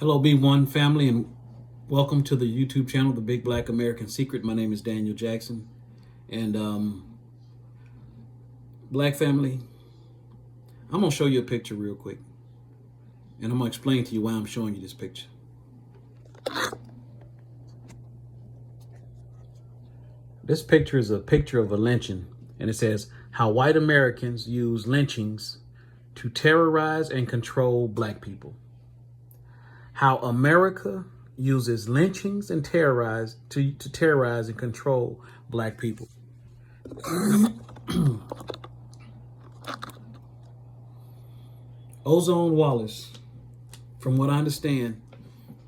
Hello, B1 family, and welcome to the YouTube channel, The Big Black American Secret. My name is Daniel Jackson. And Black family, I'm going to show you a picture real quick. And I'm going to explain to you why I'm showing you this picture. This picture is a picture of a lynching. And it says, how white Americans use lynchings to terrorize and control black people. How America uses lynchings and terrorize to terrorize and control black people. Ozone Wallace, from what I understand,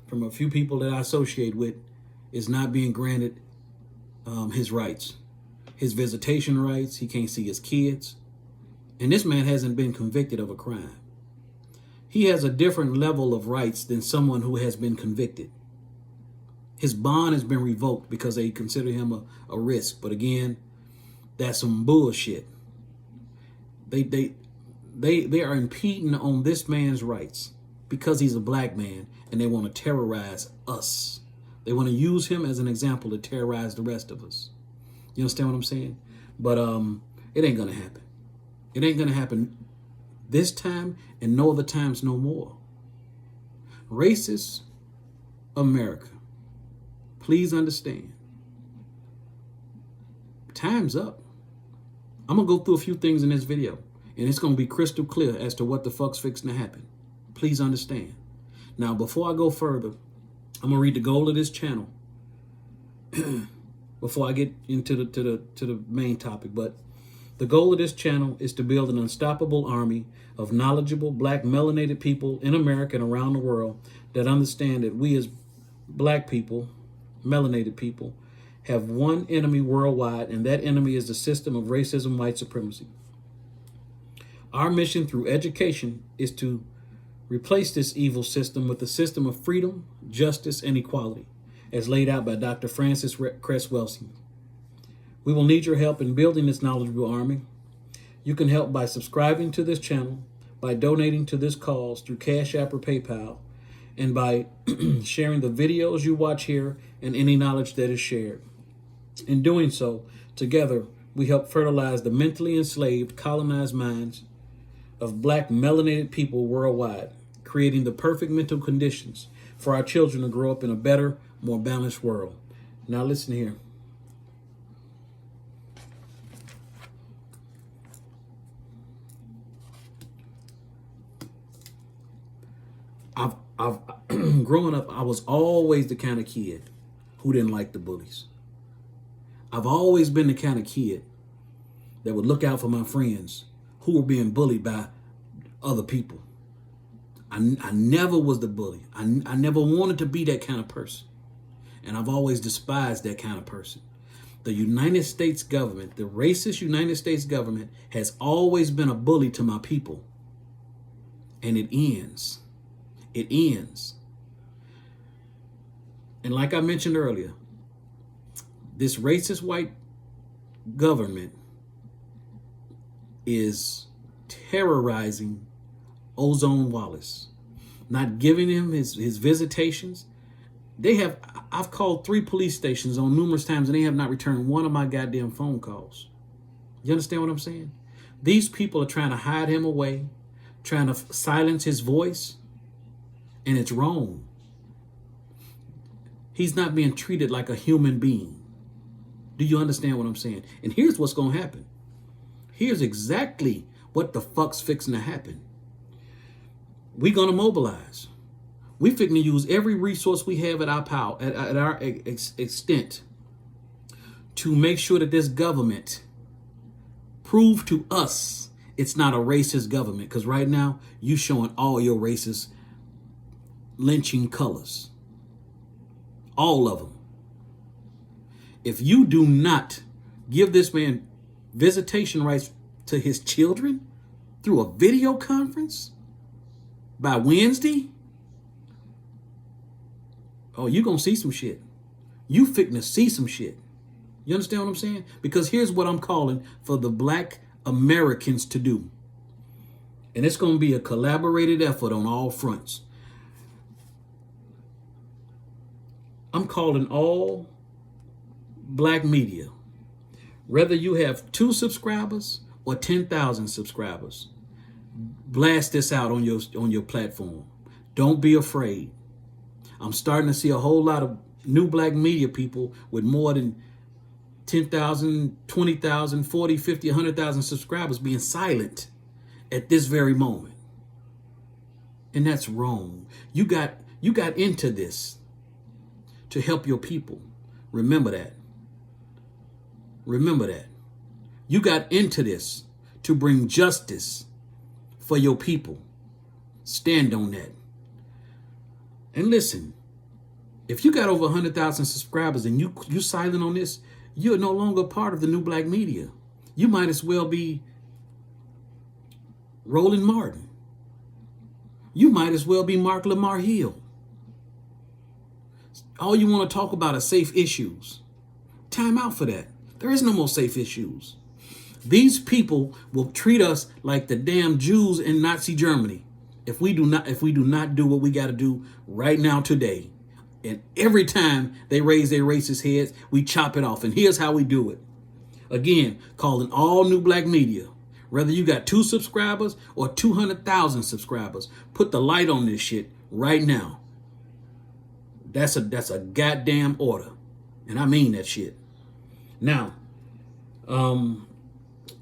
from a few people that I associate with, is not being granted his rights, his visitation rights. He can't see his kids. And this man hasn't been convicted of a crime. He has a different level of rights than someone who has been convicted. His bond has been revoked because they consider him a risk. But again, that's some bullshit. They are impeding on this man's rights because he's a black man, and they want to terrorize us. They want to use him as an example to terrorize the rest of us. You understand what I'm saying? But it ain't gonna happen. It ain't gonna happen this time and no other times no more. Racist America, please understand. Time's up. I'm gonna go through a few things in this video, and it's gonna be crystal clear as to what the fuck's fixing to happen. Please understand. Now, before I go further, I'm gonna read the goal of this channel before I get into the main topic. But the goal of this channel is to build an unstoppable army of knowledgeable black melanated people in America and around the world that understand that we as black people, melanated people, have one enemy worldwide, and that enemy is the system of racism, white supremacy. Our mission through education is to replace this evil system with a system of freedom, justice, and equality, as laid out by Dr. Francis Cress Welsing. We will need your help in building this knowledgeable army. You can help by subscribing to this channel, by donating to this cause through Cash App or PayPal, and by sharing the videos you watch here and any knowledge that is shared. In doing so, together, we help fertilize the mentally enslaved, colonized minds of black melanated people worldwide, creating the perfect mental conditions for our children to grow up in a better, more balanced world. Now listen here. I've growing up, I was always the kind of kid who didn't like the bullies. I've always been the kind of kid that would look out for my friends who were being bullied by other people. I never was the bully. I never wanted to be that kind of person. And I've always despised that kind of person. The United States government, the racist United States government, has always been a bully to my people. And it ends. It ends. And like I mentioned earlier, this racist white government is terrorizing Ozone Wallace, not giving him his visitations. I've called 3 police stations on numerous times, and they have not returned one of my goddamn phone calls. You understand what I'm saying? These people are trying to hide him away, trying to silence his voice, and it's wrong. He's not being treated like a human being. Do you understand what I'm saying? And here's what's going to happen. Here's exactly what the fuck's fixing to happen. We're going to mobilize. We're fixing to use every resource we have at our power, at our extent, to make sure that this government prove to us it's not a racist government. Because right now, you showing all your racist lynching colors. All of them. If you do not give this man visitation rights to his children through a video conference by Wednesday, oh, you're going to see some shit. You fixing to see some shit. You understand what I'm saying? Because here's what I'm calling for the black Americans to do. And it's going to be a collaborated effort on all fronts. I'm calling all black media, whether you have 2 subscribers or 10,000 subscribers, blast this out on your platform. Don't be afraid. I'm starting to see a whole lot of new black media people with more than 10,000, 20,000, 40, 50, 100,000 subscribers being silent at this very moment. And that's wrong. You got into this to help your people. Remember that. Remember that. You got into this to bring justice for your people. Stand on that. And listen, if you got over 100,000 subscribers and you silent on this, you're no longer part of the new black media. You might as well be Roland Martin. You might as well be Mark Lamar Hill. All you want to talk about are safe issues. Time out for that. There is no more safe issues. These people will treat us like the damn Jews in Nazi Germany if we do not do what we got to do right now today. And every time they raise their racist heads, we chop it off. And here's how we do it. Again, calling all new black media, whether you got 2 subscribers or 200,000 subscribers, put the light on this shit right now. That's a goddamn order. And I mean that shit. Now,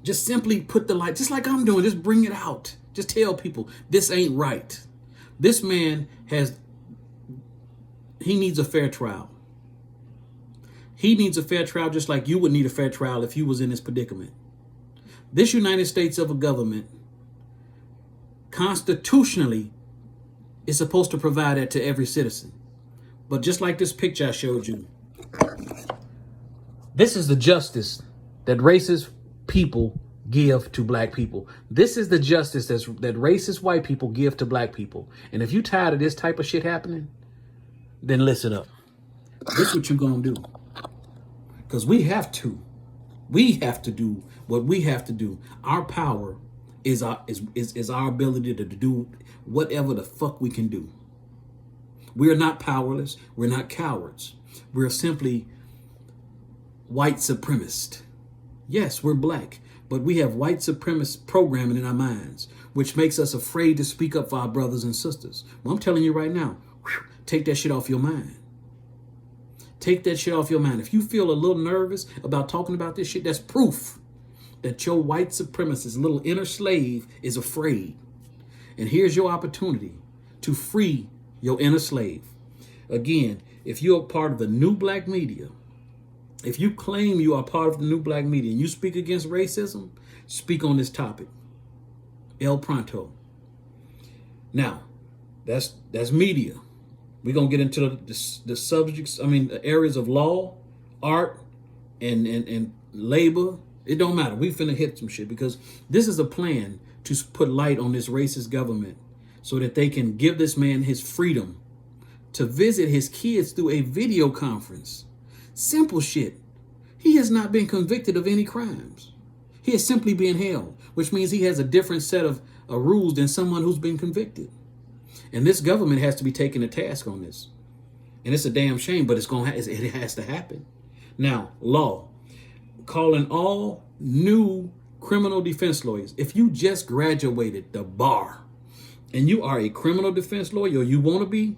just simply put the light, just like I'm doing, just bring it out. Just tell people this ain't right. This man he needs a fair trial. He needs a fair trial just like you would need a fair trial if you was in this predicament. This United States of a government constitutionally is supposed to provide that to every citizen. But just like this picture I showed you, this is the justice that racist people give to black people. This is the justice that racist white people give to black people. And if you tired of this type of shit happening, then listen up. This is what you're going to do. Because we have to. We have to do what we have to do. Our power is our ability to do whatever the fuck we can do. We are not powerless. We're not cowards. We're simply white supremacists. Yes, we're black, but we have white supremacist programming in our minds, which makes us afraid to speak up for our brothers and sisters. Well, I'm telling you right now, take that shit off your mind. Take that shit off your mind. If you feel a little nervous about talking about this shit, that's proof that your white supremacist little inner slave is afraid. And here's your opportunity to free your inner slave. Again, if you're a part of the new black media, if you claim you are part of the new black media and you speak against racism, speak on this topic. El Pronto. Now, that's media. We're going to get into the subjects, the areas of law, art, and labor. It don't matter. We finna hit some shit because this is a plan to put light on this racist government so that they can give this man his freedom to visit his kids through a video conference. Simple shit. He has not been convicted of any crimes. He is simply being held, which means he has a different set of rules than someone who's been convicted. And this government has to be taken to task on this. And it's a damn shame, but it has to happen. Now, law. Calling all new criminal defense lawyers. If you just graduated the bar and you are a criminal defense lawyer or you want to be,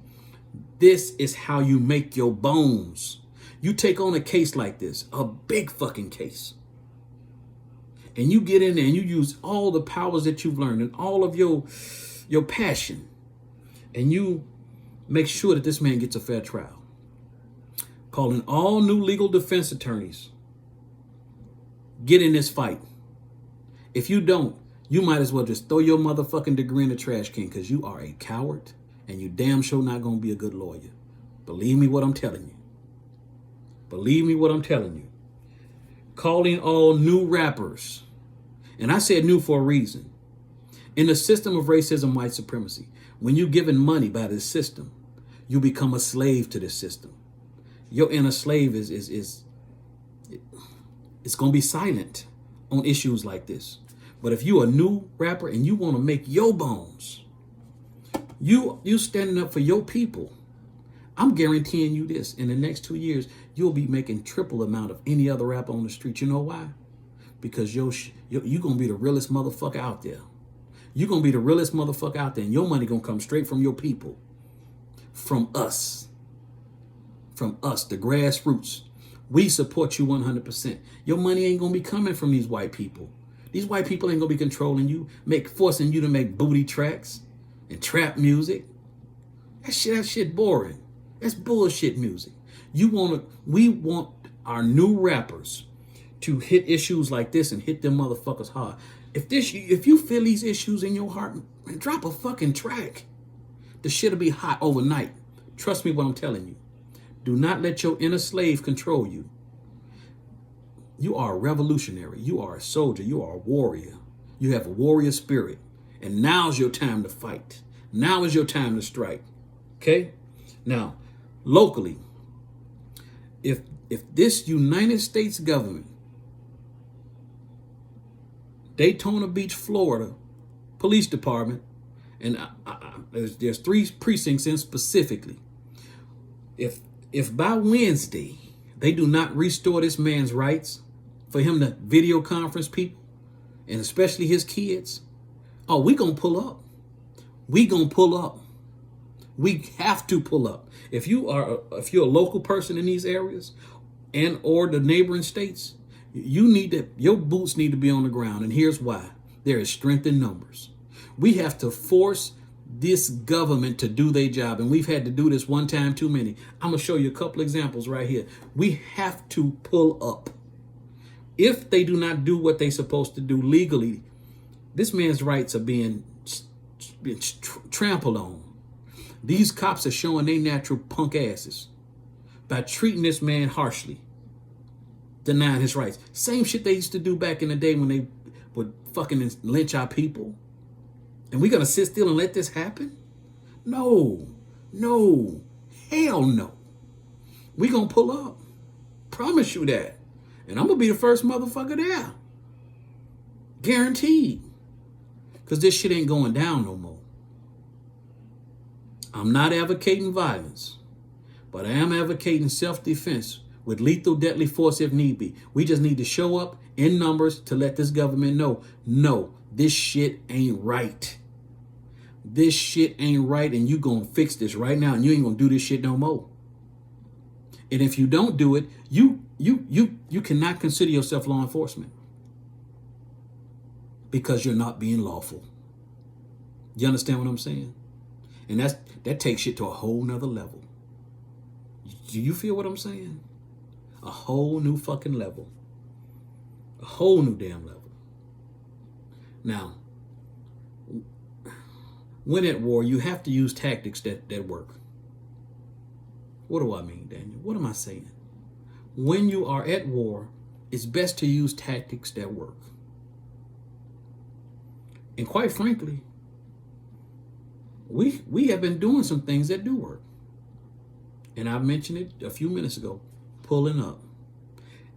this is how you make your bones. You take on a case like this, a big fucking case, and you get in there and you use all the powers that you've learned and all of your passion, and you make sure that this man gets a fair trial. Calling all new legal defense attorneys, get in this fight. If you don't, you might as well just throw your motherfucking degree in the trash can because you are a coward and you damn sure not going to be a good lawyer. Believe me what I'm telling you. Believe me what I'm telling you. Calling all new rappers. And I said new for a reason. In the system of racism, white supremacy, when you're given money by this system, you become a slave to this system. Your inner slave is going to be silent on issues like this. But if you're a new rapper and you want to make your bones, you standing up for your people, I'm guaranteeing you this. In the next 2 years, you'll be making triple amount of any other rapper on the street. You know why? Because you're going to be the realest motherfucker out there. You're going to be the realest motherfucker out there. And your money going to come straight from your people. From us. From us, the grassroots. We support you 100%. Your money ain't going to be coming from these white people. These white people ain't going to be controlling you, forcing you to make booty tracks and trap music. That shit boring. That's bullshit music. We want our new rappers to hit issues like this and hit them motherfuckers hard. If you feel these issues in your heart, man, drop a fucking track. The shit'll be hot overnight. Trust me what I'm telling you. Do not let your inner slave control you. You are a revolutionary. You are a soldier. You are a warrior. You have a warrior spirit. And now's your time to fight. Now is your time to strike. Okay? Now, locally, if this United States government, Daytona Beach, Florida, police department, and there's 3 precincts in specifically, if by Wednesday they do not restore this man's rights for him to video conference people, and especially his kids, oh, we gonna pull up. We gonna pull up. We have to pull up. If you're a local person in these areas and or the neighboring states, your boots need to be on the ground. And here's why. There is strength in numbers. We have to force this government to do their job. And we've had to do this one time too many. I'm going to show you a couple examples right here. We have to pull up. If they do not do what they're supposed to do legally, this man's rights are being trampled on. These cops are showing their natural punk asses by treating this man harshly, denying his rights. Same shit they used to do back in the day when they would fucking lynch our people. And we're going to sit still and let this happen? No, hell no. We're going to pull up. Promise you that. And I'm going to be the first motherfucker there. Guaranteed. Because this shit ain't going down no more. I'm not advocating violence, but I am advocating self-defense with lethal, deadly force if need be. We just need to show up in numbers to let this government know, no, this shit ain't right. This shit ain't right, and you gonna fix this right now, and you ain't gonna do this shit no more. And if you don't do it, you cannot consider yourself law enforcement because you're not being lawful. You understand what I'm saying? And that takes shit to a whole nother level. Do you feel what I'm saying? A whole new fucking level. A whole new damn level. Now, when at war, you have to use tactics that work. What do I mean, Daniel? What am I saying? When you are at war, it's best to use tactics that work. And quite frankly, we have been doing some things that do work. And I mentioned it a few minutes ago, pulling up.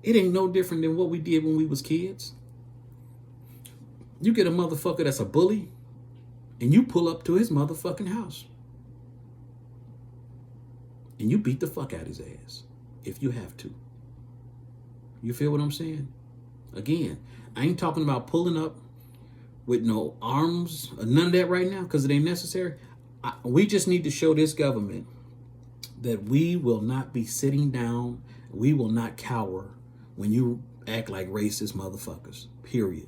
It ain't no different than what we did when we was kids. You get a motherfucker that's a bully, and you pull up to his motherfucking house. And you beat the fuck out of his ass, if you have to. You feel what I'm saying? Again, I ain't talking about pulling up with no arms, or none of that right now, because it ain't necessary. We just need to show this government that we will not be sitting down, we will not cower when you act like racist motherfuckers, period.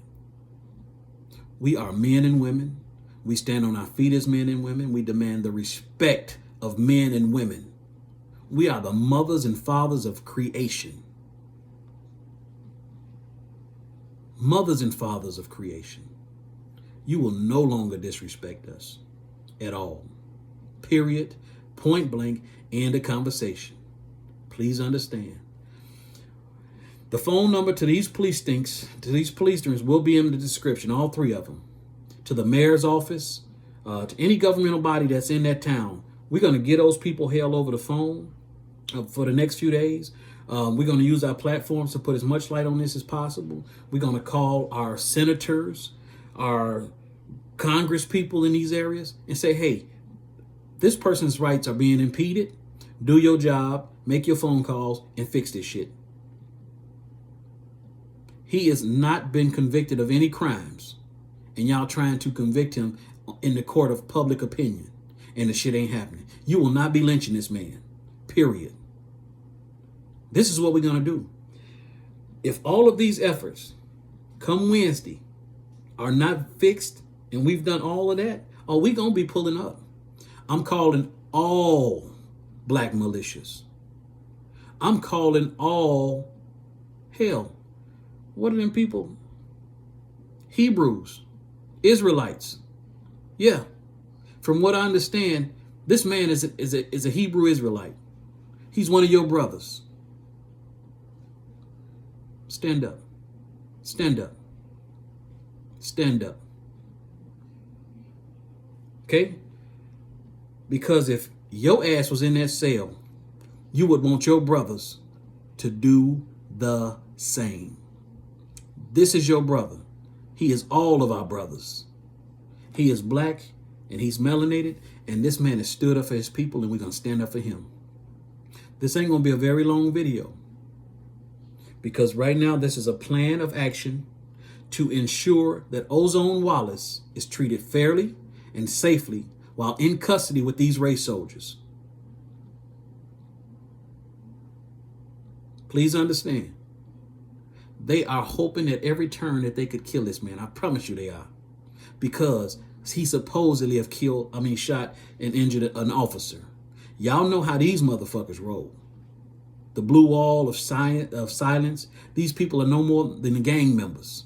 We are men and women. We stand on our feet as men and women. We demand the respect of men and women. We are the mothers and fathers of creation. Mothers and fathers of creation. You will no longer disrespect us at all. Period. Point blank. End of conversation. Please understand. The phone number to these police rings will be in the description, all 3 of them. To the mayor's office, to any governmental body that's in that town. We're going to get those people held over the phone for the next few days. We're going to use our platforms to put as much light on this as possible. We're going to call our senators, our Congress people in these areas and say, hey, this person's rights are being impeded. do your job, make your phone calls, and fix this shit. He has not been convicted of any crimes, and y'all trying to convict him in the court of public opinion, and the shit ain't happening. You will not be lynching this man, period. This is what we're going to do. If all of these efforts come Wednesday are not fixed, and we've done all of that, we going to be pulling up. I'm calling all black militias. I'm calling all, hell, what are them people? Hebrews, Israelites. Yeah. From what I understand, this man is a Hebrew Israelite. He's one of your brothers. Stand up. Stand up. Stand up. Okay? Because if your ass was in that cell, you would want your brothers to do the same. This is your brother. He is all of our brothers. He is black and he's melanated, and this man has stood up for his people, and we're going to stand up for him. This ain't going to be a very long video, because right now this is a plan of action to ensure that Ozone Wallace is treated fairly and safely while in custody with these race soldiers. Please understand. They are hoping at every turn that they could kill this man. I promise you they are. Because he supposedly have shot and injured an officer. Y'all know how these motherfuckers roll. The blue wall of silence. These people are no more than the gang members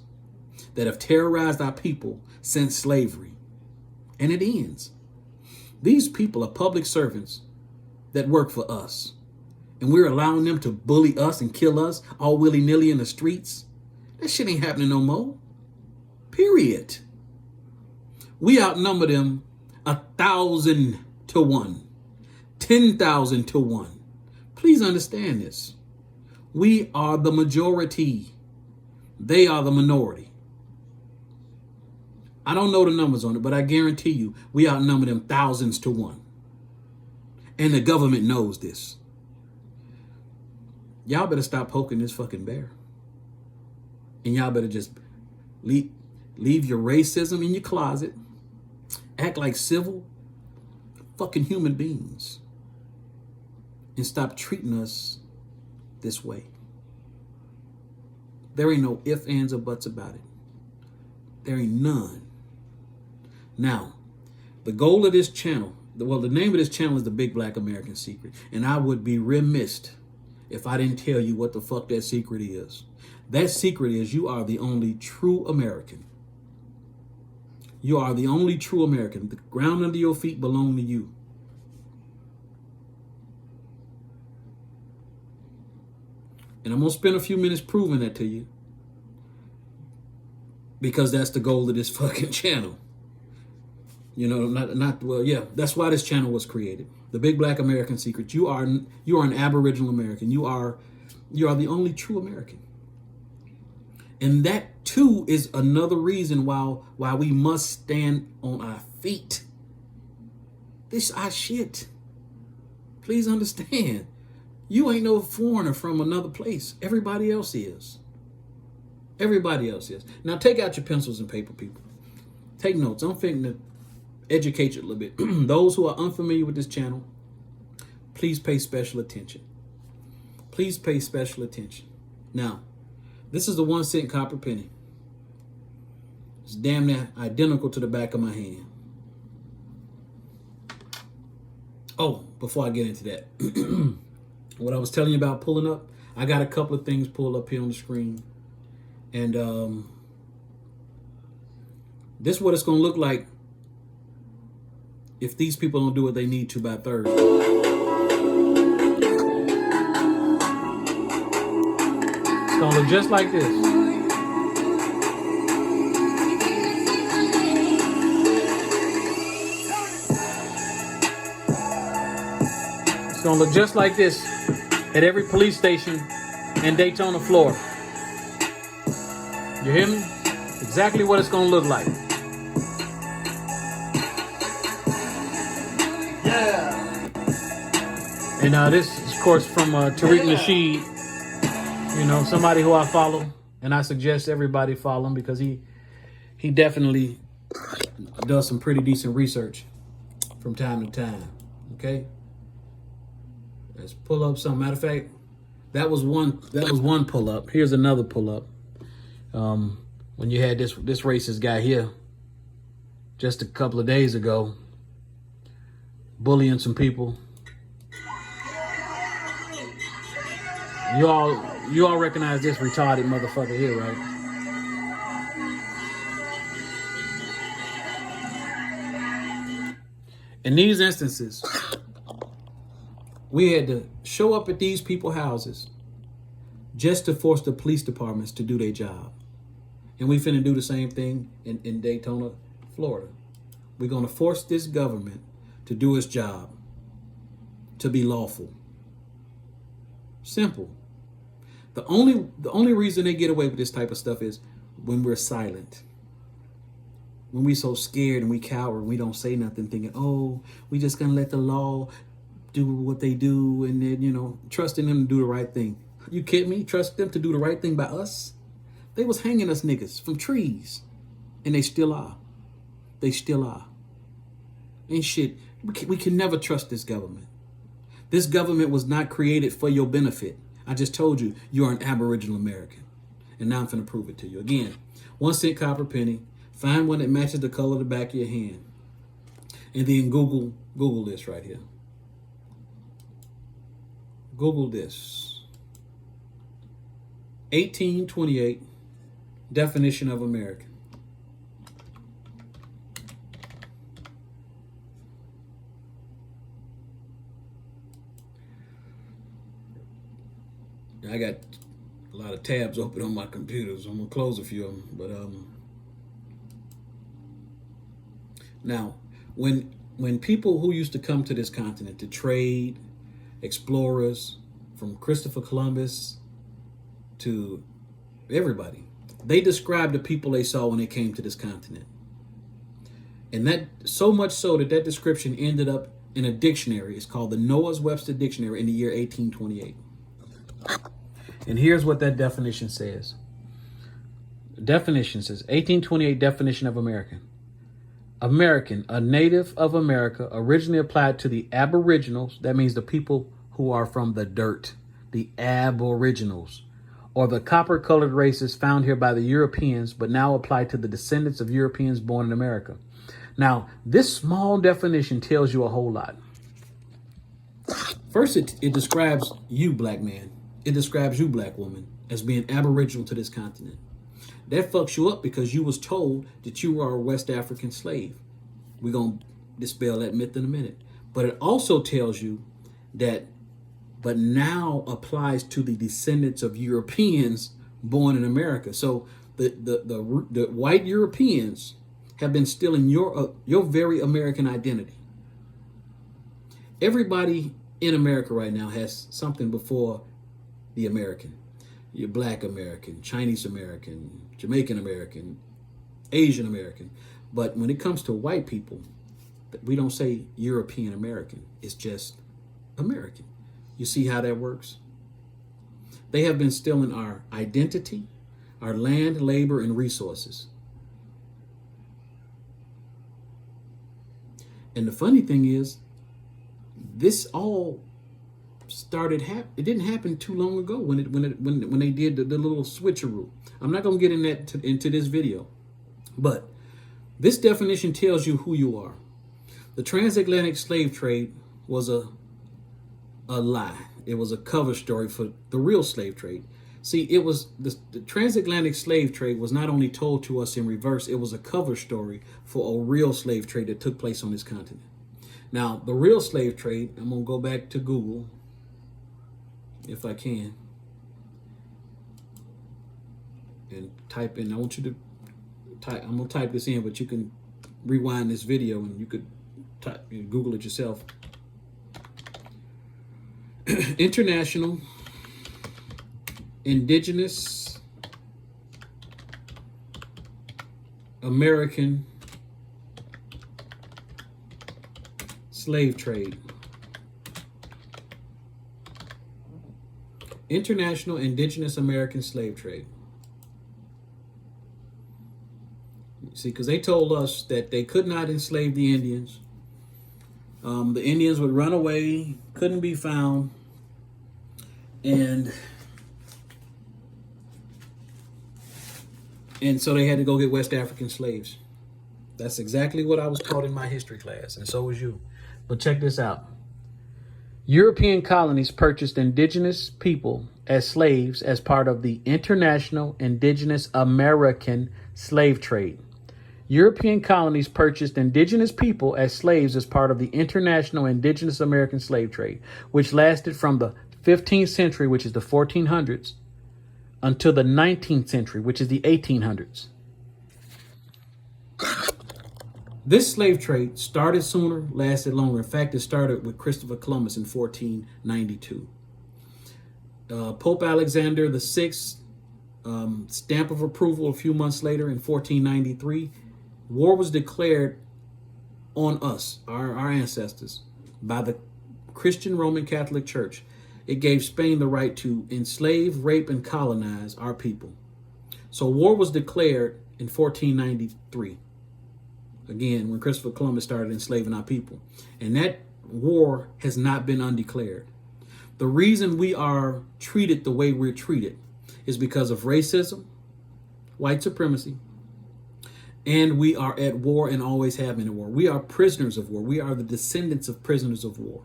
that have terrorized our people since slavery. And it ends. These people are public servants that work for us. And we're allowing them to bully us and kill us all willy-nilly in the streets. That shit ain't happening no more. Period. We outnumber them 1,000 to 1, 10,000 to 1. Please understand this. We are the majority. They are the minority. I don't know the numbers on it, but I guarantee you we outnumber them thousands to 1. And the government knows this. Y'all better stop poking this fucking bear. And y'all better just leave your racism in your closet. Act like civil fucking human beings. And stop treating us this way. There ain't no ifs, ands, or buts about it. There ain't none. Now, the goal of this channel, the name of this channel is The Big Black American Secret. And I would be remiss if I didn't tell you what the fuck that secret is. That secret is you are the only true American. You are the only true American. The ground under your feet belongs to you. And I'm going to spend a few minutes proving that to you. Because that's the goal of this fucking channel. You know, that's why this channel was created. The Big Black American Secret. You are an Aboriginal American. You are the only true American. And that too is another reason why we must stand on our feet. This our shit. Please understand. You ain't no foreigner from another place. Everybody else is. Everybody else is. Now take out your pencils and paper, people. Take notes. I'm thinking to educate you a little bit. Those who are unfamiliar with this channel, please pay special attention. Please pay special attention. Now, this is the 1 cent copper penny. It's damn near identical to the back of my hand. Oh, before I get into that, what I was telling you about pulling up, I got a couple of things pulled up here on the screen. And this is what it's going to look like if these people don't do what they need to by Thursday. It's going to look just like this. It's going to look just like this at every police station in Daytona, Florida. You hear me? Exactly what it's going to look like. Yeah. And this is, of course, from Tariq Nasheed, somebody who I follow, and I suggest everybody follow him because he definitely does some pretty decent research from time to time. Okay, let's pull up some. Matter of fact, that was one pull up. Here's another pull up. When you had this racist guy here just a couple of days ago bullying some people. You all recognize this retarded motherfucker here, right? In these instances, we had to show up at these people's houses just to force the police departments to do their job. And we finna do the same thing in Daytona, Florida. We're gonna force this government to do its job, to be lawful. Simple. The only reason they get away with this type of stuff is when we're silent. When we so scared and we cower and we don't say nothing, thinking, oh, we just gonna let the law do what they do, and then, trusting them to do the right thing. You kidding me? Trust them to do the right thing by us? They was hanging us niggas from trees, and they still are. They still are. And shit, we can never trust this government. This government was not created for your benefit. I just told you, you're an Aboriginal American. And now I'm finna prove it to you. Again, 1 cent copper penny. Find one that matches the color of the back of your hand. And then Google this right here. Google this. 1828 definition of American. I got a lot of tabs open on my computer, so I'm gonna close a few of them. But now, when people who used to come to this continent to trade, explorers from Christopher Columbus to everybody, they described the people they saw when they came to this continent. And that so much so that description ended up in a dictionary. It's called the Noah's Webster Dictionary in the year 1828. And here's what that definition says. The definition says, 1828 definition of American. American, a native of America, originally applied to the aboriginals. That means the people who are from the dirt, the aboriginals, or the copper-colored races found here by the Europeans, but now applied to the descendants of Europeans born in America. Now, this small definition tells you a whole lot. First, it describes you, black man. It describes you, black woman, as being aboriginal to this continent. That fucks you up because you was told that you are a West African slave. We're going to dispel that myth in a minute. But it also tells you that, but now applies to the descendants of Europeans born in America. So the white Europeans have been stealing your very American identity. Everybody in America right now has something before the American. You're Black American, Chinese American, Jamaican American, Asian American. But when it comes to white people, we don't say European American. It's just American. You see how that works? They have been stealing our identity, our land, labor, and resources. And the funny thing is, this all started it didn't happen too long ago when they did the little switcheroo. I'm not going to get into this video, but this definition tells you who you are. The transatlantic slave trade was a lie. It was a cover story for the real slave trade. See, it was the transatlantic slave trade was not only told to us in reverse, it was a cover story for a real slave trade that took place on this continent. Now, the real slave trade, I'm going to go back to Google if I can and type in. I want you to type. I'm going to type this in, but you can rewind this video and you could Google it yourself. International Indigenous American Slave Trade. International Indigenous American Slave Trade. See, because they told us that they could not enslave the Indians. The Indians would run away, couldn't be found, and so they had to go get West African slaves. That's exactly what I was taught in my history class, and so was you. But check this out. European colonies purchased indigenous people as slaves as part of the International Indigenous American Slave Trade. European colonies purchased indigenous people as slaves as part of the International Indigenous American Slave Trade, which lasted from the 15th century, which is the 1400s, until the 19th century, which is the 1800s. This slave trade started sooner, lasted longer. In fact, it started with Christopher Columbus in 1492. Pope Alexander VI stamp of approval a few months later in 1493. War was declared on us, our ancestors, by the Christian Roman Catholic Church. It gave Spain the right to enslave, rape, and colonize our people. So war was declared in 1493. Again, when Christopher Columbus started enslaving our people. And that war has not been undeclared. The reason we are treated the way we're treated is because of racism, white supremacy, and we are at war and always have been at war. We are prisoners of war. We are the descendants of prisoners of war.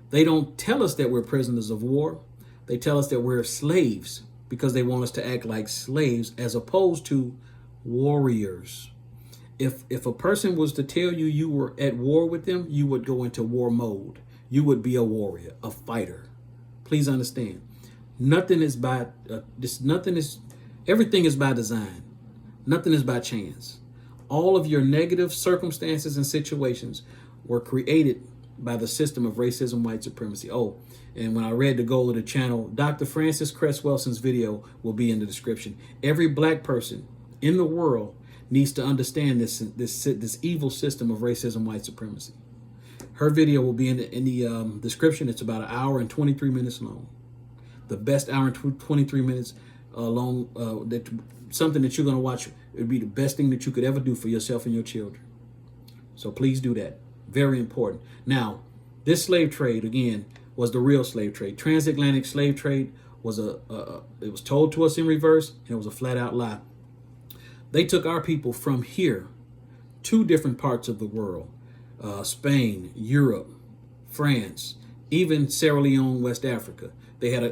They don't tell us that we're prisoners of war. They tell us that we're slaves because they want us to act like slaves as opposed to warriors. If a person was to tell you you were at war with them, you would go into war mode. You would be a warrior, a fighter. Please understand. Nothing is by everything is by design. Nothing is by chance. All of your negative circumstances and situations were created by the system of racism, white supremacy. Oh, and when I read the goal of the channel, Dr. Francis Cress Welson's video will be in the description. Every black person in the world needs to understand this evil system of racism, white supremacy. Her video will be in the description. It's about 1 hour and 23 minutes long. The best hour and 23 minutes long. Something that you're going to watch. It would be the best thing that you could ever do for yourself and your children. So please do that. Very important. Now, this slave trade, again, was the real slave trade. Transatlantic slave trade was it was told to us in reverse, and it was a flat out lie. They took our people from here to different parts of the world. Spain, Europe, France, even Sierra Leone, West Africa. They had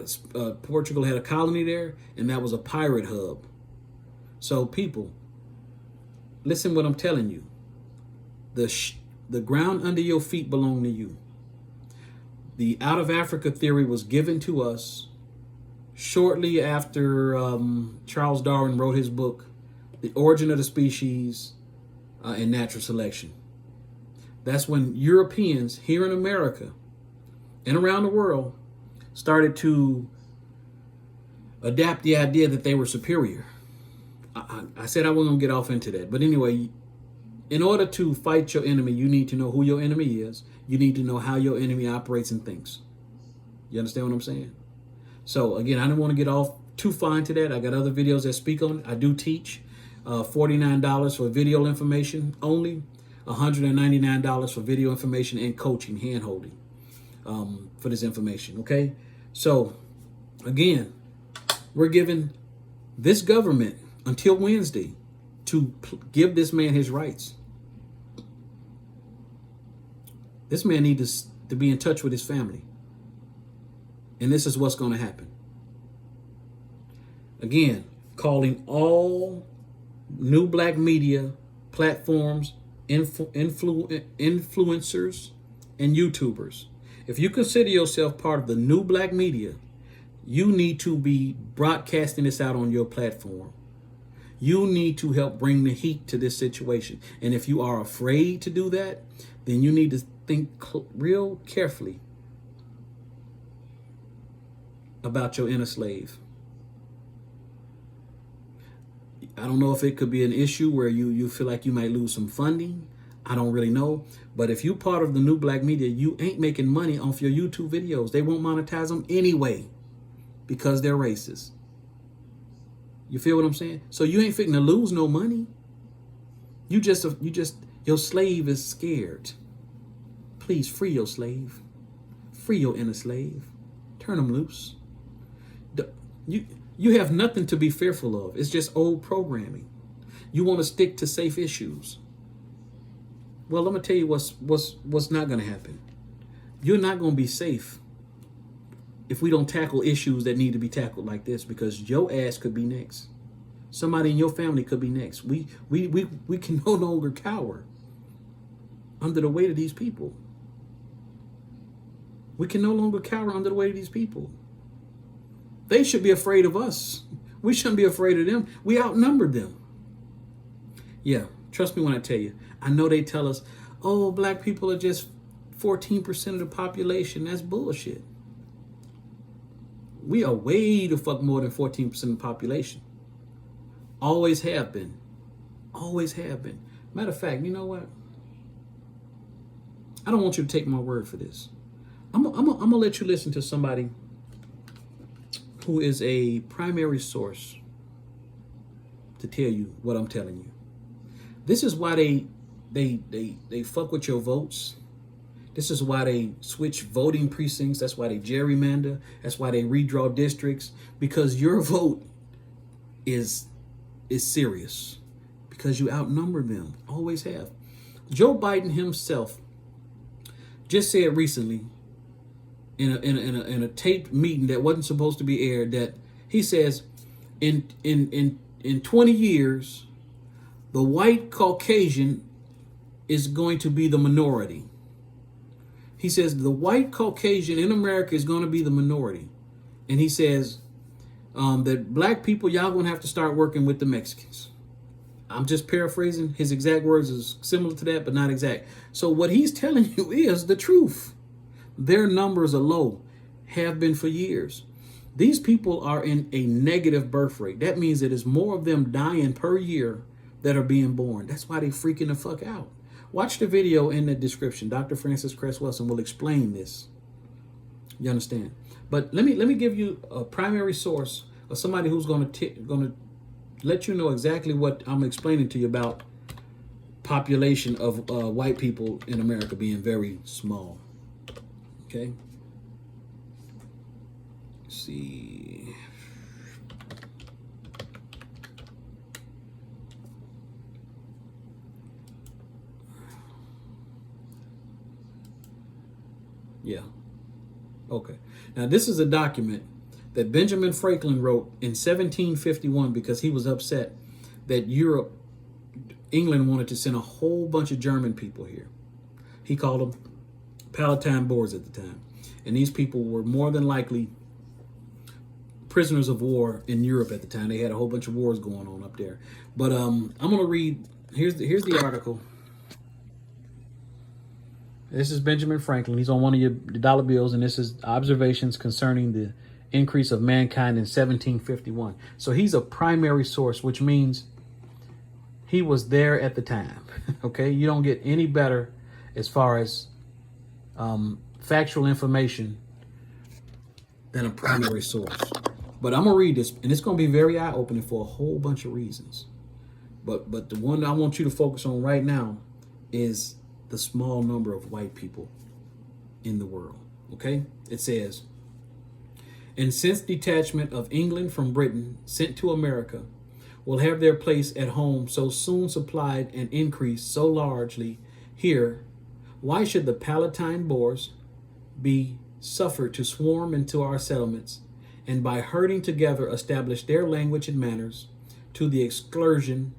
Portugal had a colony there, and that was a pirate hub. So people, listen what I'm telling you. The ground under your feet belong to you. The out of Africa theory was given to us shortly after Charles Darwin wrote his book, The Origin of the Species and Natural Selection. That's when Europeans here in America and around the world started to adapt the idea that they were superior. I said I wasn't going to get off into that. But anyway, in order to fight your enemy, you need to know who your enemy is. You need to know how your enemy operates and thinks. You understand what I'm saying? So again, I don't want to get off too far into that. I got other videos that speak on it. I do teach. $49 for video information only. $199 for video information and coaching, hand-holding for this information, okay? So, again, we're giving this government until Wednesday to give this man his rights. This man needs to be in touch with his family. And this is what's going to happen. Again, calling all new black media platforms, influencers, and YouTubers. If you consider yourself part of the new black media, you need to be broadcasting this out on your platform. You need to help bring the heat to this situation. And if you are afraid to do that, then you need to think real carefully about your inner slave. I don't know if it could be an issue where you feel like you might lose some funding. I don't really know. But if you're part of the new black media, you ain't making money off your YouTube videos. They won't monetize them anyway. because they're racist. You feel what I'm saying? So you ain't fitting to lose no money. Your slave is scared. Please free your slave. Free your inner slave. Turn them loose. You have nothing to be fearful of. It's just old programming. You want to stick to safe issues. Well, I'm gonna tell you what's not gonna happen. You're not gonna be safe if we don't tackle issues that need to be tackled like this, because your ass could be next. Somebody in your family could be next. We can no longer cower under the weight of these people. We can no longer cower under the weight of these people. They should be afraid of us. We shouldn't be afraid of them. We outnumbered them. Yeah, trust me when I tell you. I know they tell us, oh, black people are just 14% of the population. That's bullshit. We are way the fuck more than 14% of the population. Always have been. Always have been. Matter of fact, you know what? I don't want you to take my word for this. I'm gonna let you listen to somebody who is a primary source to tell you what I'm telling you. This is why they fuck with your votes. This is why they switch voting precincts. That's why they gerrymander. That's why they redraw districts, because your vote is serious, because you outnumber them. Always have. Joe Biden himself just said recently in a taped meeting that wasn't supposed to be aired that he says in 20 years the white Caucasian is going to be the minority. He says the white Caucasian in America is going to be the minority. And he says that black people, y'all going to have to start working with the Mexicans. I'm just paraphrasing. His exact words is similar to that, but not exact. So what he's telling you is the truth. Their numbers are low, have been for years. These people are in a negative birth rate. That means that there's more of them dying per year that are being born. That's why they freaking the fuck out. Watch the video in the description. Dr. Francis Cress Welsing will explain this. You understand? But let me give you a primary source of somebody who's going to let you know exactly what I'm explaining to you about population of white people in America being very small. Okay. Let's see. Yeah. Okay. Now, this is a document that Benjamin Franklin wrote in 1751 because he was upset that England wanted to send a whole bunch of German people here. He called them Palatine Boers at the time. And these people were more than likely prisoners of war in Europe at the time. They had a whole bunch of wars going on up there. But I'm going to read, here's the article. This is Benjamin Franklin. He's on one of your dollar bills, and this is observations concerning the increase of mankind in 1751. So he's a primary source, which means he was there at the time. Okay, you don't get any better as far as factual information than a primary source. But I'm gonna read this, and it's gonna be very eye-opening for a whole bunch of reasons. But the one I want you to focus on right now is the small number of white people in the world. Okay, it says, and since detachment of England from Britain sent to America will have their place at home so soon supplied and increased so largely here, why should the Palatine Boers be suffered to swarm into our settlements and by herding together establish their language and manners to the excursion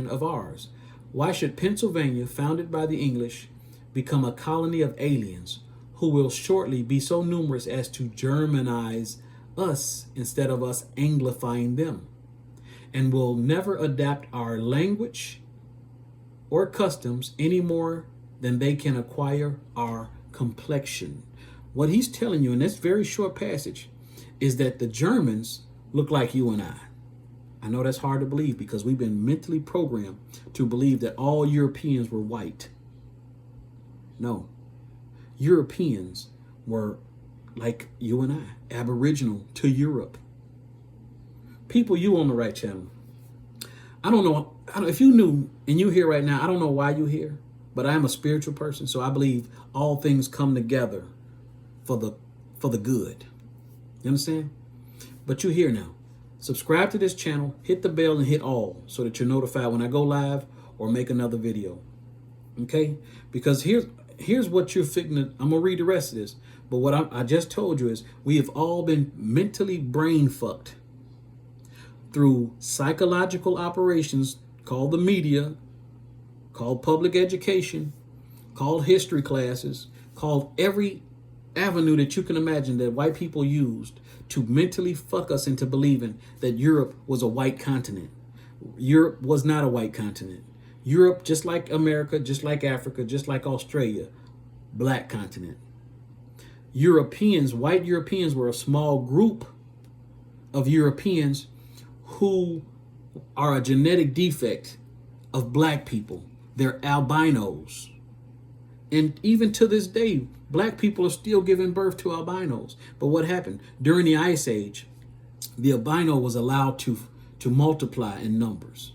of ours? Why should Pennsylvania, founded by the English, become a colony of aliens who will shortly be so numerous as to Germanize us instead of us Anglifying them, and will never adapt our language or customs any more than they can acquire our complexion? What he's telling you in this very short passage is that the Germans look like you and I. I know that's hard to believe because we've been mentally programmed to believe that all Europeans were white. No. Europeans were like you and I, aboriginal to Europe. People, you on the right channel. I don't know if you knew and you here right now. I don't know why you here, but I am a spiritual person, so I believe all things come together for the good. You understand? But you're here now. Subscribe to this channel, hit the bell and hit all so that you're notified when I go live or make another video. Okay? Because here's what you're figuring. I'm gonna read the rest of this, but what I just told you is we have all been mentally brain fucked through psychological operations called the media, called public education, called history classes, called every avenue that you can imagine that white people used to mentally fuck us into believing that Europe was a white continent. Europe was not a white continent. Europe, just like America, just like Africa, just like Australia, black continent. Europeans, white Europeans, were a small group of Europeans who are a genetic defect of black people. They're albinos. And even to this day, black people are still giving birth to albinos. But what happened? During the Ice Age, the albino was allowed to multiply in numbers.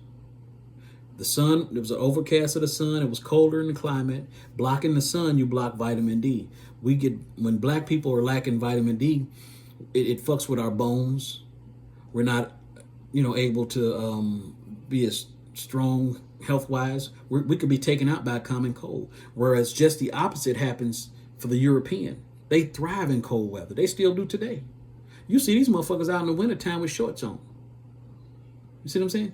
The sun, there was an overcast of the sun. It was colder in the climate. Blocking the sun, you block vitamin D. When black people are lacking vitamin D, it fucks with our bones. We're not, able to be as strong health-wise. We could be taken out by a common cold. Whereas just the opposite happens for the European. They thrive in cold weather. They still do today. You see these motherfuckers out in the wintertime with shorts on. You see what I'm saying?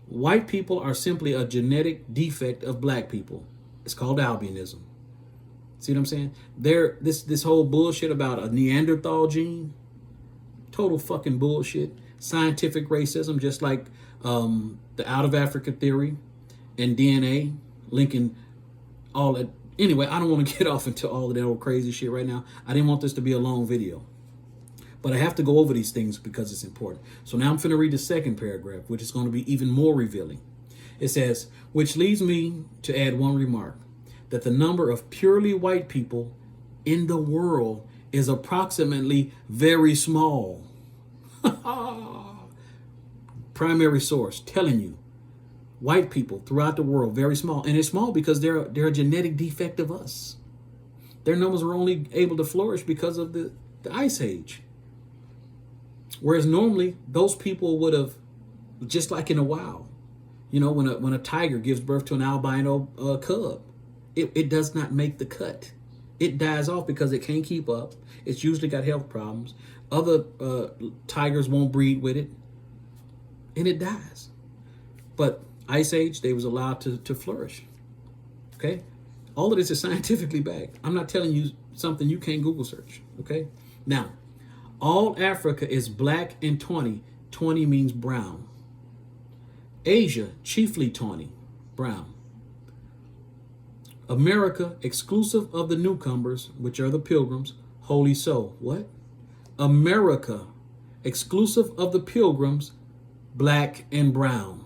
White people are simply a genetic defect of black people. It's called albinism. See what I'm saying? This whole bullshit about a Neanderthal gene, total fucking bullshit. Scientific racism, just like the out of Africa theory and DNA linking all that. Anyway, I don't want to get off into all of that old crazy shit right now. I didn't want this to be a long video, but I have to go over these things because it's important. So now I'm going to read the second paragraph, which is going to be even more revealing. It says, which leads me to add one remark, that the number of purely white people in the world is approximately very small. Primary source telling you, white people throughout the world, very small. And it's small because they're a genetic defect of us. Their numbers were only able to flourish because of the Ice Age. Whereas normally those people would have, just like in a wild, when a tiger gives birth to an albino cub, it does not make the cut. It dies off because it can't keep up. It's usually got health problems. Other tigers won't breed with it, and it dies. But Ice Age, they was allowed to flourish. Okay? All of this is scientifically backed. I'm not telling you something you can't Google search. Okay? Now, all Africa is black and tawny. Tawny means brown. Asia, chiefly tawny, brown. America, exclusive of the newcomers, which are the pilgrims, wholly so. What? America, exclusive of the pilgrims, black and brown.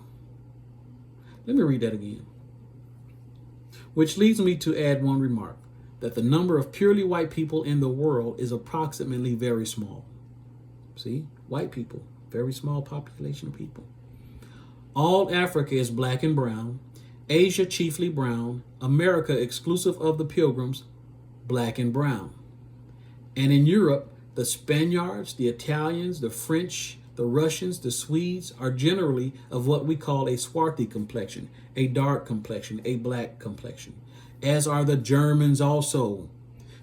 Let me read that again. Which leads me to add one remark, that the number of purely white people in the world is approximately very small. See? White people, very small population of people. All Africa is black and brown. Asia, chiefly brown. America, exclusive of the pilgrims, black and brown. And in Europe, the Spaniards, the Italians, the French, the Russians, the Swedes are generally of what we call a swarthy complexion, a dark complexion, a black complexion, as are the Germans also.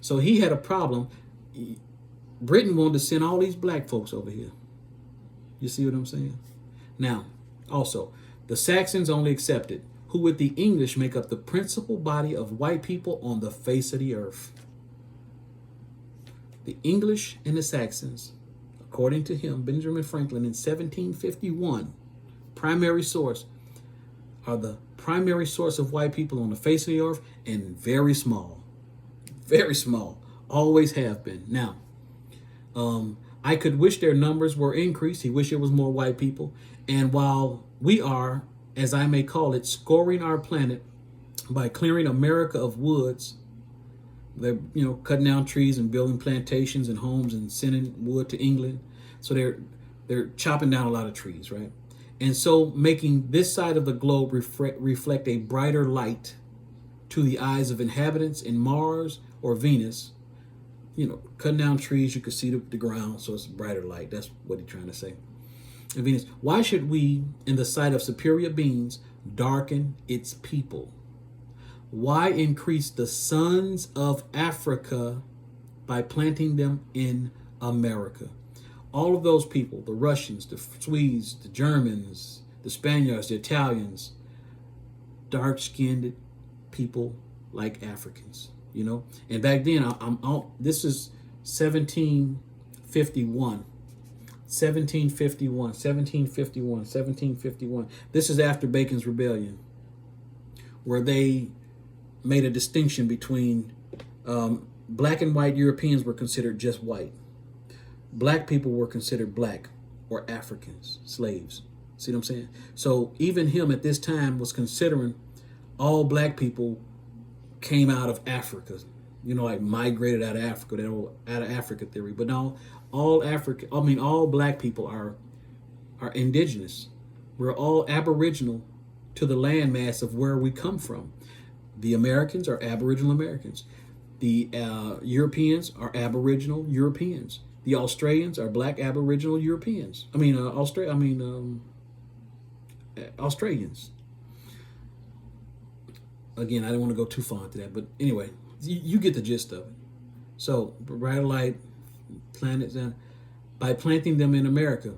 So he had a problem. Britain wanted to send all these black folks over here. You see what I'm saying? Now, also, the Saxons only accepted, who with the English make up the principal body of white people on the face of the earth. The English and the Saxons, according to him, Benjamin Franklin, in 1751, primary source, are the primary source of white people on the face of the earth, and very small, always have been. Now, I could wish their numbers were increased. He wished it was more white people. And while we are, as I may call it, scoring our planet by clearing America of woods, They're, cutting down trees and building plantations and homes and sending wood to England. So they're chopping down a lot of trees, right? And so making this side of the globe reflect a brighter light to the eyes of inhabitants in Mars or Venus. Cutting down trees, you can see the ground, so it's a brighter light. That's what he's trying to say. And Venus, why should we, in the sight of superior beings, darken its people? Why increase the sons of Africa by planting them in America? All of those people, the Russians, the Swedes, the Germans, the Spaniards, the Italians, dark-skinned people like Africans, And back then, this is 1751. 1751. This is after Bacon's Rebellion, where they made a distinction between black and white. Europeans were considered just white. Black people were considered black or Africans, slaves. See what I'm saying? So even him at this time was considering all black people came out of Africa, like migrated out of Africa, that whole out of Africa theory. But no, all black people are indigenous. We're all aboriginal to the landmass of where we come from. The Americans are Aboriginal Americans. The Europeans are Aboriginal Europeans. The Australians are black Aboriginal Europeans. Australians. Again, I don't want to go too far into that, but anyway, you get the gist of it. So, brighter light, planets, and by planting them in America,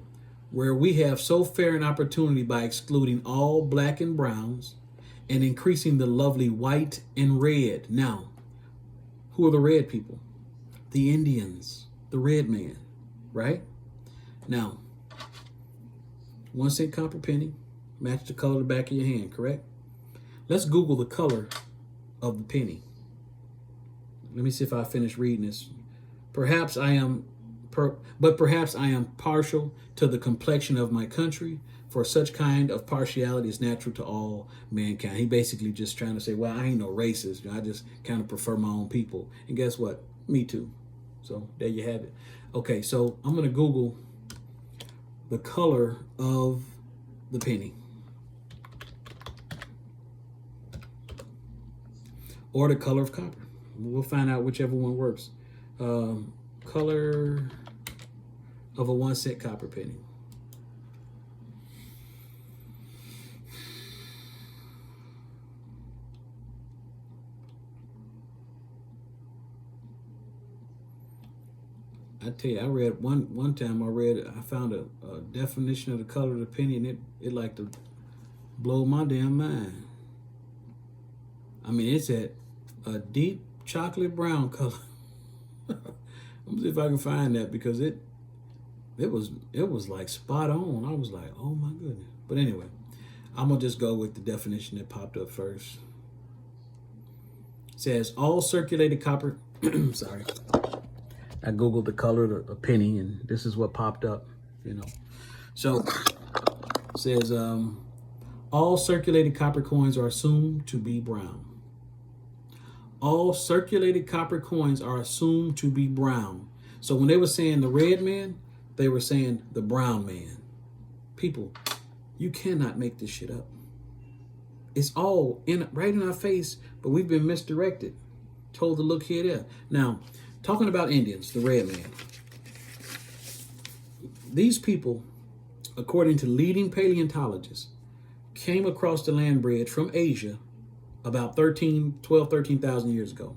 where we have so fair an opportunity by excluding all black and browns and increasing the lovely white and red. Now, who are the red people? The Indians, the red man, right? Now, 1 cent copper penny, match the color of the back of your hand, correct? Let's Google the color of the penny. Let me see if I finish reading this. Perhaps I am partial to the complexion of my country, for such kind of partiality is natural to all mankind. He basically just trying to say, well, I ain't no racist. I just kind of prefer my own people. And guess what? Me too. So there you have it. Okay, so I'm going to Google the color of the penny. Or the color of copper. We'll find out whichever one works. Color of a 1 cent copper penny. I tell you, I read one time. I found a definition of the color of the penny, and it like to blow my damn mind. I mean, it's at a deep chocolate brown color. Let me see if I can find that, because it was like spot on. I was like, oh my goodness. But anyway, I'm gonna just go with the definition that popped up first. It says all circulated copper. Sorry, I googled the color of a penny, and this is what popped up. So it says all circulated copper coins are assumed to be brown. All circulated copper coins are assumed to be brown. So when they were saying the red man, they were saying the brown man. People, you cannot make this shit up. It's all right in our face, but we've been misdirected. Told to look here, there. Now, talking about Indians, the red man. These people, according to leading paleontologists, came across the land bridge from Asia about 13,000 years ago.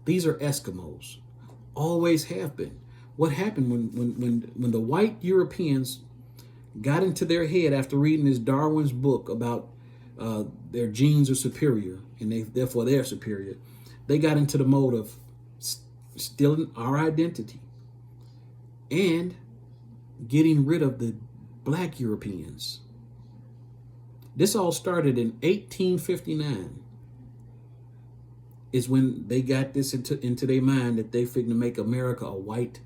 These are Eskimos. Always have been. What happened when the white Europeans got into their head after reading this Darwin's book about their genes are superior and therefore they're superior, they got into the mode of stealing our identity and getting rid of the black Europeans. This all started in 1859. Is when they got this into their mind that they figured to make America a white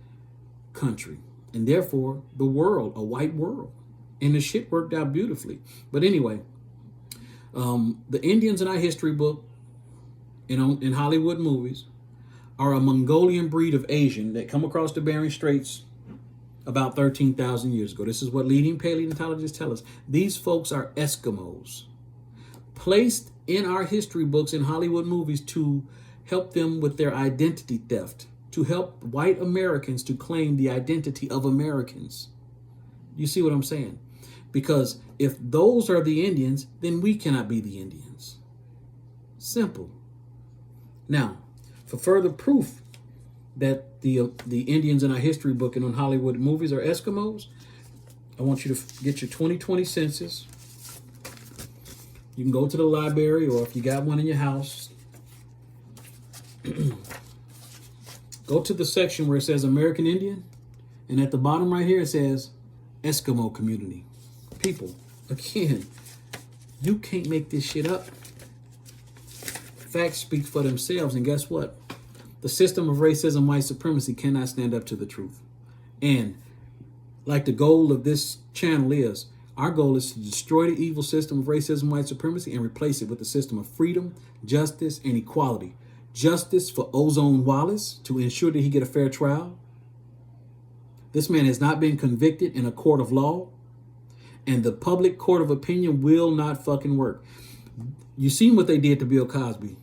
country, and therefore the world a white world, and the shit worked out beautifully. But anyway, the Indians in our history book, in Hollywood movies, are a Mongolian breed of Asian that come across the Bering Straits about 13,000 years ago. This is what leading paleontologists tell us. These folks are Eskimos, placed in our history books in Hollywood movies to help them with their identity theft, to help white Americans to claim the identity of Americans. You see what I'm saying? Because if those are the Indians, then we cannot be the Indians. Simple. Now, for further proof that the Indians in our history book and on Hollywood movies are Eskimos, I want you to get your 2020 census. You can go to the library, or if you got one in your house, go to the section where it says American Indian, and at the bottom right here it says Eskimo community. People, again, you can't make this shit up. Facts speak for themselves, and guess what? The system of racism, white supremacy cannot stand up to the truth. And like the goal of this channel is, our goal is to destroy the evil system of racism, white supremacy, and replace it with a system of freedom, justice, and equality. Justice for Ozone Wallace to ensure that he get a fair trial. This man has not been convicted in a court of law, and the public court of opinion will not fucking work. You seen what they did to Bill Cosby?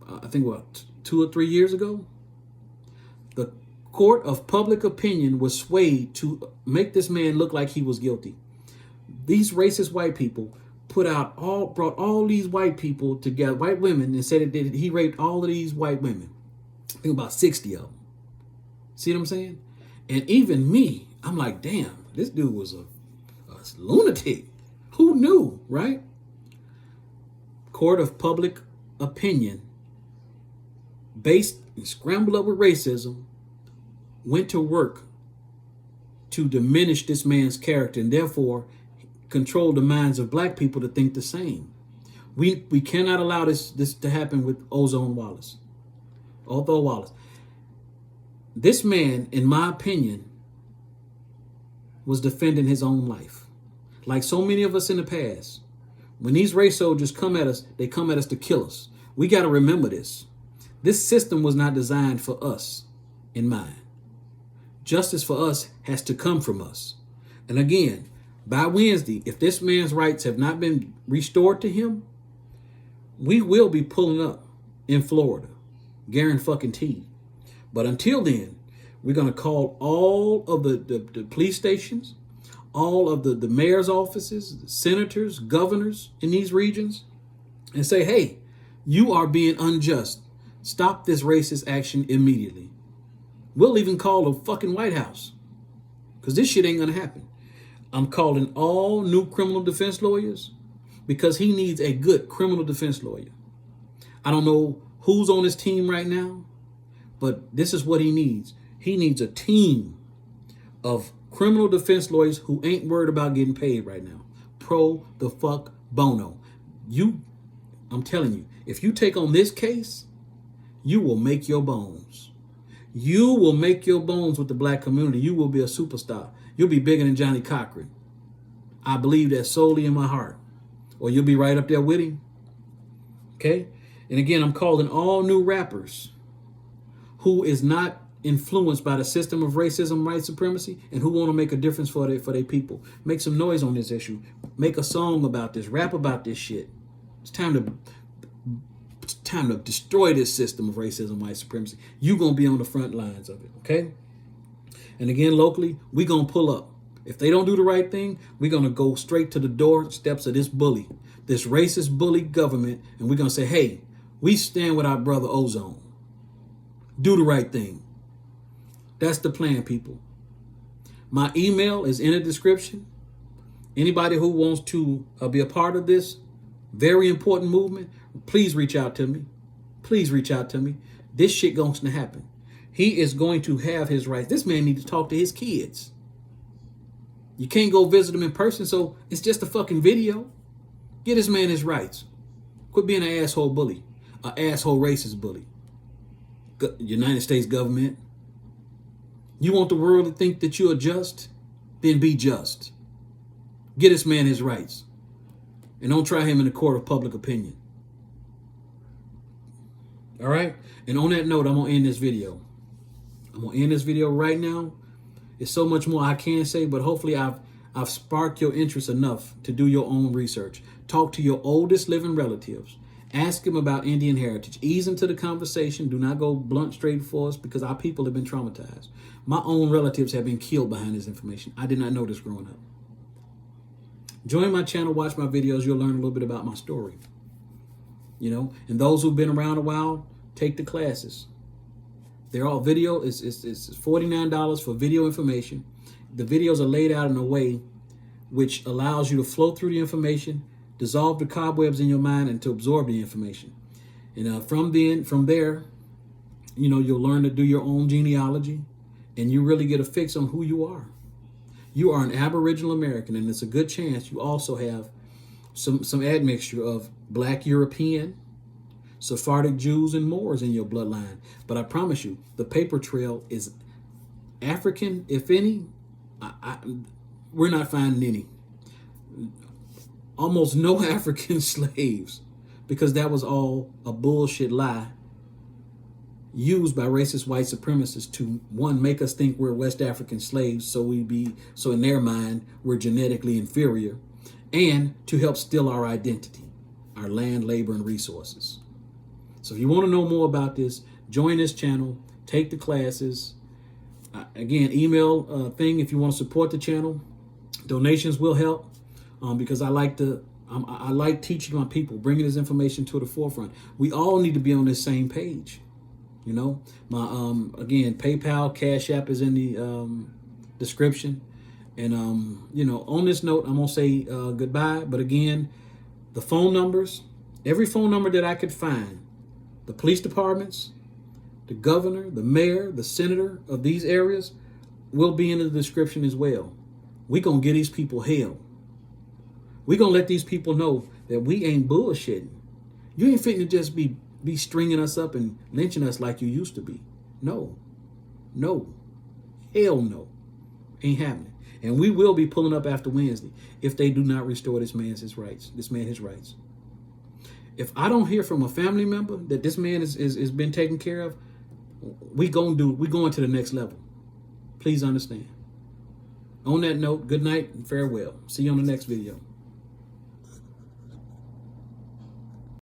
I think, what, 2 or 3 years ago? The court of public opinion was swayed to make this man look like he was guilty. These racist white people brought all these white people together, white women, and said that he raped all of these white women. I think about 60 of them. See what I'm saying? And even me, I'm like, damn, this dude was a lunatic. Who knew, right? Court of public opinion, based and scrambled up with racism, went to work to diminish this man's character and therefore control the minds of black people to think the same. We cannot allow this to happen with Ozone Wallace. Othal Wallace. This man, in my opinion, was defending his own life. Like so many of us in the past, when these race soldiers come at us, they come at us to kill us. We got to remember this. This system was not designed for us in mind. Justice for us has to come from us. And again, by Wednesday, if this man's rights have not been restored to him, we will be pulling up in Florida. Guarantee. But until then, we're going to call all of the police stations, all of the mayor's offices, the senators, governors in these regions, and say, hey, you are being unjust. Stop this racist action immediately. We'll even call the fucking White House, because this shit ain't going to happen. I'm calling all new criminal defense lawyers because he needs a good criminal defense lawyer. I don't know who's on his team right now, but this is what he needs. He needs a team of criminal defense lawyers who ain't worried about getting paid right now. Pro the fuck bono. I'm telling you, if you take on this case, you will make your bones. You will make your bones with the black community. You will be a superstar. You'll be bigger than Johnny Cochran. I believe that solely in my heart. Or you'll be right up there with him. Okay? And again, I'm calling all new rappers who is not influenced by the system of racism, white supremacy, and who want to make a difference for their people. Make some noise on this issue. Make a song about this. Rap about this shit. It's time to destroy this system of racism, white supremacy. You're going to be on the front lines of it, okay? And again, locally, we're going to pull up. If they don't do the right thing, we're going to go straight to the doorsteps of this bully, this racist bully government, and we're going to say, hey, we stand with our brother Ozone. Do the right thing. That's the plan, people. My email is in the description. Anybody who wants to be a part of this very important movement, please reach out to me. Please reach out to me. This shit going to happen. He is going to have his rights. This man needs to talk to his kids. You can't go visit him in person, so it's just a fucking video. Get this man his rights. Quit being an asshole bully, an asshole racist bully. United States government. You want the world to think that you're just? Then be just. Get this man his rights. And don't try him in the court of public opinion. All right. And on that note, I'm going to end this video. I'm going to end this video right now. There's so much more I can say, but hopefully I've sparked your interest enough to do your own research. Talk to your oldest living relatives. Ask them about Indian heritage. Ease into the conversation. Do not go blunt straight for us, because our people have been traumatized. My own relatives have been killed behind this information. I did not know this growing up. Join my channel, watch my videos. You'll learn a little bit about my story. You know, and those who've been around a while, take the classes. They're all video. It's $49 for video information. The videos are laid out in a way which allows you to flow through the information, dissolve the cobwebs in your mind, and to absorb the information. And from there, you know, you'll learn to do your own genealogy, and you really get a fix on who you are. You are an Aboriginal American, and it's a good chance you also have some admixture of Black European, Sephardic Jews, and Moors in your bloodline. But I promise you, the paper trail is African, if any. We're not finding any. Almost no African slaves, because that was all a bullshit lie used by racist white supremacists to, one, make us think we're West African slaves, so in their mind we're genetically inferior, and to help steal our identity, our land, labor, and resources. So if you want to know more about this, join this channel, take the classes. Again, email thing if you want to support the channel. Donations will help, because I like teaching my people, bringing this information to the forefront. We all need to be on this same page. You know, my again, PayPal, Cash App is in the description. And you know, on this note, I'm gonna say goodbye. But again, the phone numbers, every phone number that I could find, the police departments, the governor, the mayor, the senator of these areas will be in the description as well. We're going to get these people hell. We're going to let these people know that we ain't bullshitting. You ain't fitting to just be stringing us up and lynching us like you used to be. No. No. Hell no. Ain't happening. And we will be pulling up after Wednesday if they do not restore this man his rights. If I don't hear from a family member that this man is been taken care of, we going to the next level. Please understand. On that note, good night and farewell. See you on the next video.